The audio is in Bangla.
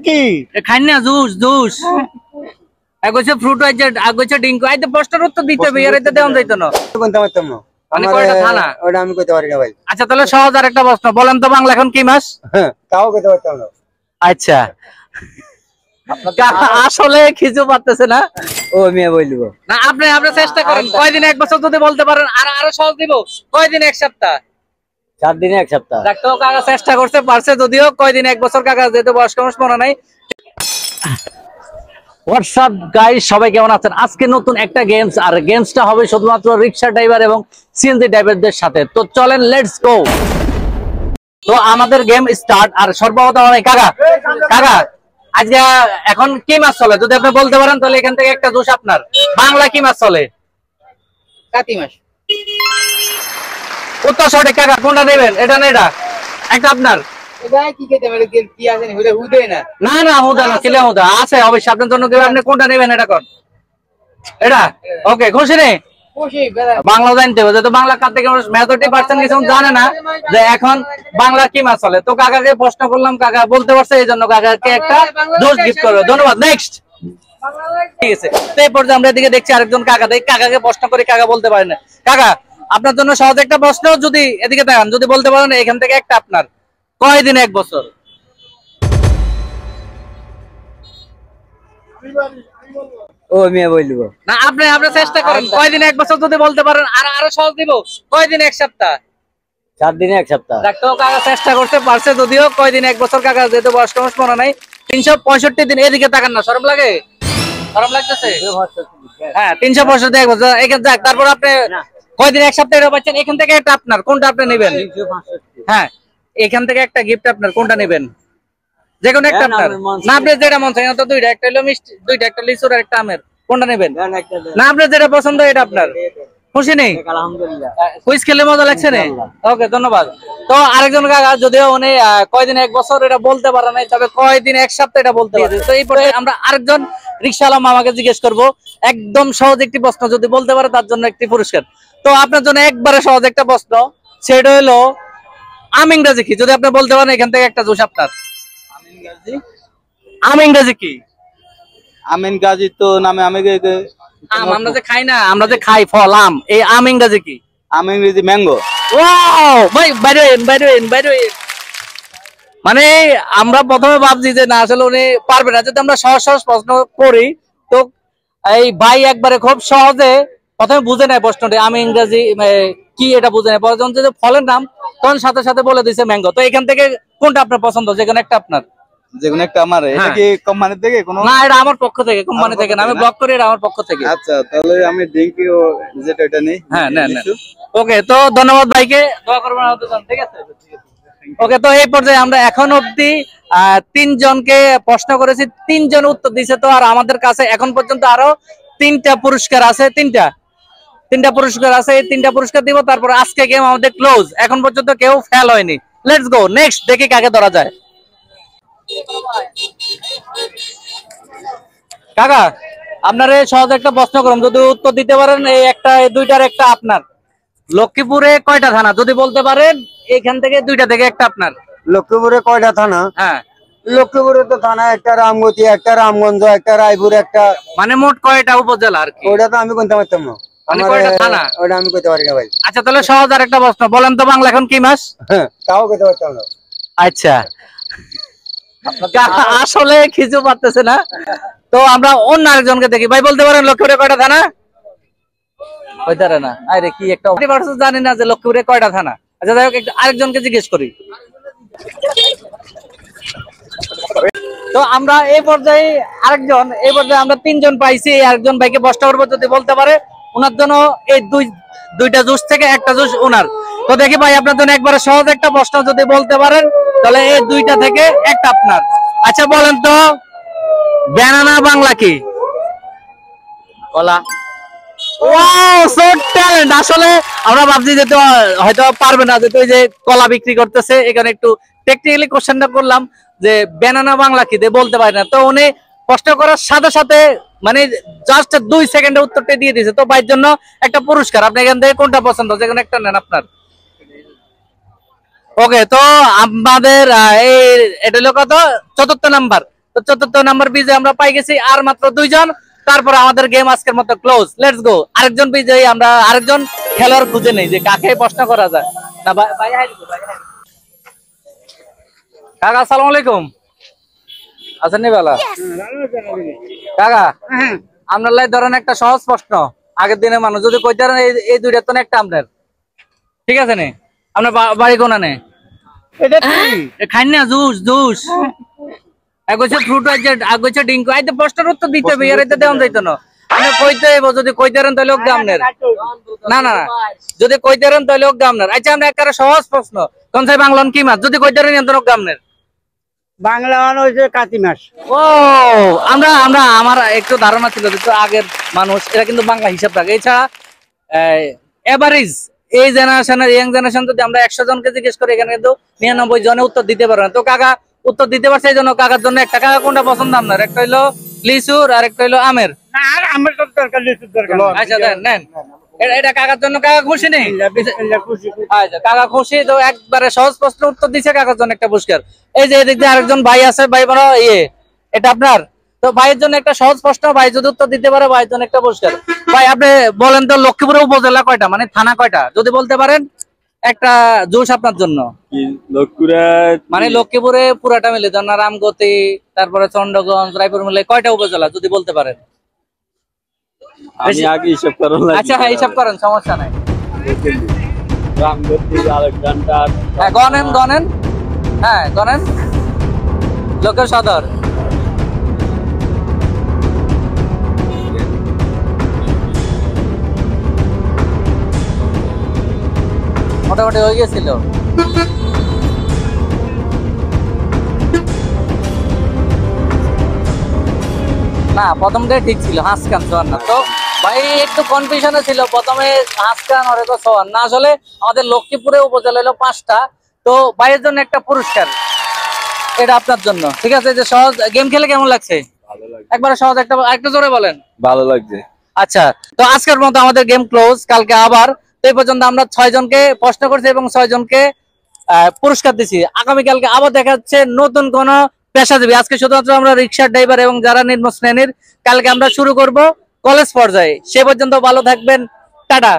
কি খাই না জুস জুস আগছে ফ্রুট আছে আগছে ডিঙ্কু আইতে পোস্টার তো দিতে হবে এর এতে দেওয়া যাইতো না কোনটা মারতাম না মানে কয়টা থানা ওটা আমি কইতে পারি না ভাই। আচ্ছা তাহলে সহজ আর একটা প্রশ্ন বলেন তো বাংলা এখন কি মাস? তাও কইতে পারতাম না। আচ্ছা আসলে কিছু পারতেছে না ও মিয়া বলবো না আপনি চেষ্টা করেন কয়দিন এক বছর যদি বলতে পারেন আর আরো সহজ দিব কয়দিন এক সপ্তাহ 4 দিনে এক সপ্তাহ ডাক্তার কাকা চেষ্টা করতে পারছে যদিও কয়দিন এক বছর কাকা যেহেতু বয়স্ক মানুষ মনে নাই। হোয়াটসঅ্যাপ গাইস সবাই কেমন আছেন? আজকে নতুন একটা গেমস আর গেমসটা হবে শুধুমাত্র রিকশা ড্রাইভার এবং সিএনজি ড্রাইভারদের সাথে। তো চলেন লেটস গো। তো আমাদের গেম স্টার্ট আর সর্বপ্রথম কাকা কাকা আজকে এখন কি মাস চলে যদি আপনি বলতে পারেন তাহলে এখান থেকে একটা দোষ আপনার। বাংলা কি মাস চলে? কাতি মাস। উত্তর সঠিক কাকা কোনটা নেবেন? এটা না এটা একটা আপনার না না হুদা না ছিল হুদা আছে অবশ্যই আপনার জন্য আপনি কোনটা নেবেন এটা কর এটা ওকে খুশি নেই বাংলা জানতে হবে যেহেতু বাংলা কার থেকে মেজরিটি পার্সেন্ট কিছু জানে না যে এখন বাংলা কি মাস চলে। তো কাকাকে প্রশ্ন করলাম কাকা বলতে পারছে এই জন্য কাকাকে একটা দোষ গিফট করবে। ধন্যবাদ। নেক্সট ঠিক আছে। তো এই পর্যায়ে আমরা এদিকে দেখছি আরেকজন কাকা দেখ কাকাকে প্রশ্ন করে কাকা বলতে পারে না। কাকা আপনার জন্য সহজ একটা প্রশ্ন যদি এদিকে তাকান যদি বলতে পারেন এখান থেকে একটা আপনার কয়দিন এক বছর? ও মিয়া বলবো না আপনি চেষ্টা করেন কয়দিন এক বছর যদি বলতে পারেন আর আরো সহজ দিব কয়দিন এক সপ্তাহ 4 দিনে এক সপ্তাহ ডাক্তার কাকা চেষ্টা করতে পারছে যদিও কয়দিন এক বছর কাকা যেহেতু বয়স্ক মানুষ মনে নাই 365 দিন। এদিকে তাকান না শরম লাগে? শরম লাগতেছে? হ্যাঁ 365 এক বছর এখানে যাক তারপর আপনি কয়দিন এক সপ্তাহ এটা পাচ্ছেন এখান থেকে একটা আপনার কোনটা আপনি নেবেন? হ্যাঁ এখান থেকে একটা গিফট আপনার কোনটা নেবেন? যে কোনো একটা আপনার না আপনি যেটা মন চায় তো দুইটা একটা হলো মিষ্টি দুইটা একটা লিচুর আর একটা আমের কোনটা নেবেন? না আপনার যেটা পছন্দ এটা আপনার। খুশি নেই? আলহামদুলিল্লাহ কুইজ খেলে মজা লাগছে না? ওকে ধন্যবাদ। তো আরেকজন কাকা যদিও উনি কয়দিন এক বছর এটা বলতে পারে নাই তবে কয়দিন এক সপ্তাহ এটা বলতে পারে। তো এই পরে আমরা আরেকজন রিকশাওয়ালা মামাকে জিজ্ঞেস করব একদম সহজ একটি প্রশ্ন যদি বলতে পারে তার জন্য একটি পুরস্কার। তো আপনার জন্য একবারে সহজ একটা প্রশ্ন সেটা হলো আম ইংরেজি কি যদি আপনি বলতে পারেন এখান থেকে একটা জোশ আপনার। আম ইংরেজি কি? আমিন গাজী তো নামে আমি আম আমরা যে খাই না আমরা যে খাই ফল আম এই আম ইংরেজি কি? আম ইংরেজি ম্যাঙ্গো। ওয়াও ভাই বাইরে মানে আমরা প্রথমে ভাবছি যে না আসলে উনি পারবে না যদি আমরা সহজ সহজ প্রশ্ন করি তো এই ভাই একবারে খুব সহজে প্রথমে বুঝে নেয় প্রশ্নটি আমি ইংরেজি কি এটা বুঝে নেয় পরে যখন যে ফলের নাম তখন সাথে সাথে বলে দিছে ম্যাঙ্গো। তো এখান থেকে কোনটা আপনার পছন্দ যেখানে একটা আপনার? যেকোনো একটা আমার এটা কি কোম্পানি থেকে কোনো না এটা আমার পক্ষ থেকে কোম্পানি থেকে না আমি ব্লক করি এটা আমার পক্ষ থেকে। আচ্ছা তাহলে আমি ড্রিঙ্কি ও যেটা এটা নেই হ্যাঁ না ওকে তো ধন্যবাদ ভাইকে দোয়া করবেন আমাদের জন্য ঠিক আছে। ওকে তো এই পর্যায়ে আমরা এখন অবধি 3 জনকে প্রশ্ন করেছি 3 জন উত্তর দিয়েছে। তো আর আমাদের কাছে এখন পর্যন্ত আরো 3টা পুরস্কার আছে তিনটা পুরস্কার আছে এই 3টা পুরস্কার দিব তারপর আজকে গেম আমাদের ক্লোজ। এখন পর্যন্ত কেউ ফেল হয়নি। লেটস গো নেক্সট দেখি কাকে ধরা যায়। কাকা আপনার সহজ একটা প্রশ্ন করুন যদি উত্তর দিতে পারেন এই একটা এই দুইটার একটা আপনার। লক্ষ্মীপুরে কয়টা থানা যদি বলতে পারেন এখান থেকে দুইটা থেকে একটা আপনার। লক্ষ্মীপুরে কয়টা থানা? হ্যাঁ লক্ষ্মীপুরে তো থানা একটা রামগতি একটা রামগঞ্জ একটা রায়পুর একটা মানে মোট কয়টা উপজেলা আর কি? ওটা তো আমি কোনটা পারতাম না মানে কয়টা থানা ওটা আমি কইতে পারি না ভাই। আচ্ছা তাহলে সহজ আর একটা প্রশ্ন বলেন তো বাংলা এখন কি মাস? তাও কইতে পারতাম না। আচ্ছা আসলে কিছু পারতেছে না তো আমরা অন্য আরেকজনকে দেখি ভাই বলতে পারেন লক্ষ্মীপুরে কয়টা থানা? কয়টা না আরে কি একটা জানি না যে লক্ষ্মীপুরে কয়টা থানা। আচ্ছা যাই হোক একটু আরেকজনকে জিজ্ঞেস করি। তো আমরা এই পর্যায়ে আমরা 3 জন পাইছি আরেকজন ভাইকে প্রশ্ন করবো যদি বলতে পারে ওনার জন্য এই দুইটা জুস থেকে একটা জুস ওনার। তো দেখি ভাই আপনার জন্য একবারে সহজ একটা প্রশ্ন যদি বলতে পারেন তাহলে এই দুইটা থেকে একটা আপনার। আচ্ছা বলেন তো ব্যানানা বাংলা কি? কলা। Wow so talent. আসলে আমরা ভাবছি যে হয়তো পারবে না যেহেতু যে কলা বিক্রি করতেছে এখানে একটু টেকনিক্যালি কোশ্চেনটা করলাম যে ব্যানানা বাংলা কি দিয়ে বলতে পারে না। তো উনি প্রশ্ন করার সাথে সাথে মানে জাস্ট 2 সেকেন্ডে উত্তরটা দিয়ে দিয়েছে। তো ভাইয়ের জন্য একটা পুরস্কার আপনি এখান থেকে কোনটা পছন্দ যেখানে একটা নেন আপনার। ওকে তো আমাদের এই এটা হলো কত 4র্থ নাম্বার তো ৪র্থ নাম্বার বিজয়ী আমরা পাই গেছি আর মাত্র 2 জন। তারপর আমাদের গেম আজকের মতো ক্লোজ। Let's go. আরেকজন বিজয়ী আমরা আরেকজন খেলোয়াড় খুঁজে নেই যে কাকে প্রশ্ন করা যায়। না ভাই হাই দিবো, ভাই হাই দিবো। কাকা আসসালামু আলাইকুম। আছেন নি বেলা? কাকা আপনার লাই ধরেন একটা সহজ প্রশ্ন, আগের দিনে মানুষ যদি কইতে পারেন এই দুইটা তো একটা আপনার, ঠিক আছে নি? আপনার বাড়ি কোনা নে খাই না জুস জুস এগোছে ফ্রুট আছে আগোছে ডিঙ্ক আইতে প্রশ্নের উত্তর দিতে হবে, এর দেওয়া যাইতো না। আপনি কইতে হইব, যদি কইতে পারেন তাহলে ওকে আপনার। না না না, যদি কইতে পারেন তাহলে ওকে আপনার। আচ্ছা আমরা একটা সহজ প্রশ্ন, কোন সাই বাংলান কি মাছ? যদি কইতে পারেন তো ওকে আপনার। বাংলা মানে হচ্ছে কাতি মাস। ও আমরা আমরা আমার একটু ধারণা ছিল যে আগের মানুষ এরা কিন্তু বাংলা হিসাব রাখে। এছাড়া এভারেজ এই জেনারেশনের ইয়াং জেনারেশন যদি আমরা 100 জনকে জিজ্ঞেস করি এখানে কিন্তু 99 জনে উত্তর দিতে পারবে না। তো কাকা উত্তর দিতে পারছে, এই জন্য কাকার জন্য একটা। কাকা কোনটা পছন্দ আপনার? একটা হইলো লিচুর আর একটা হইলো আমের। আচ্ছা দেন নেন, এটা কাকার জন্য। কাকা খুশি নেই? আচ্ছা কাকা খুশি। তো একবারে সহজ প্রশ্ন উত্তর দিছে, কাকার জন্য একটা পুরস্কার। এই যে এদিক দিয়ে আরেকজন ভাই আছে, ভাই বড় এটা আপনার। তো ভাইয়ের জন্য একটা সহজ প্রশ্ন, ভাই যদি উত্তর দিতে পারে ভাইয়ের জন্য একটা পুরস্কার। ভাই আপনি বলেন তো লক্ষ্মীপুর উপজেলা কয়টা, মানে থানা কয়টা? যদি বলতে পারেন একটা জোশ আপনার জন্য। মানে লক্ষ্মীপুরে পুরাটা মিলে ধরেন রামগতি, তারপরে চন্দ্রগঞ্জ, রায়পুর মিলে কয়টা উপজেলা যদি বলতে পারেন? আমি আগে হিসাব করা আচ্ছা হ্যাঁ হিসাব করেন, সমস্যা নাই। রামগতি, আলেকজান্ডার, হ্যাঁ গনেন গনেন, হ্যাঁ গনেন। লোকের সদর, মোটামুটি হয়ে গেছিল। না প্রথমটাই ঠিক ছিল, হাসকান সোয়ান না। তো ভাই একটু কনফিউশনে ছিল প্রথমে হাসকান আর সোয়ান না। আসলে আমাদের লক্ষ্মীপুরে উপজেলা হলো 5টা। তো ভাইয়ের জন্য একটা পুরস্কার, এটা আপনার জন্য, ঠিক আছে? যে সহজ গেম খেলে কেমন লাগছে? একবারে সহজ একটা, একটু জোরে বলেন। ভালো লাগছে। আচ্ছা তো আজকের মতো আমাদের গেম ক্লোজ, কালকে আবার। তো এই পর্যন্ত আমরা 6 জনকে প্রশ্ন করছি এবং 6 জনকে পুরস্কার দিচ্ছি। আগামীকালকে আবার দেখা যাচ্ছে নতুন কোন পেশাজীবী। আজকে শুধুমাত্র আমরা রিক্সার ড্রাইভার এবং যারা নিম্ন শ্রেণীর। কালকে আমরা শুরু করব কলেজ পর্যায়ে। সে পর্যন্ত ভালো থাকবেন, টাটা।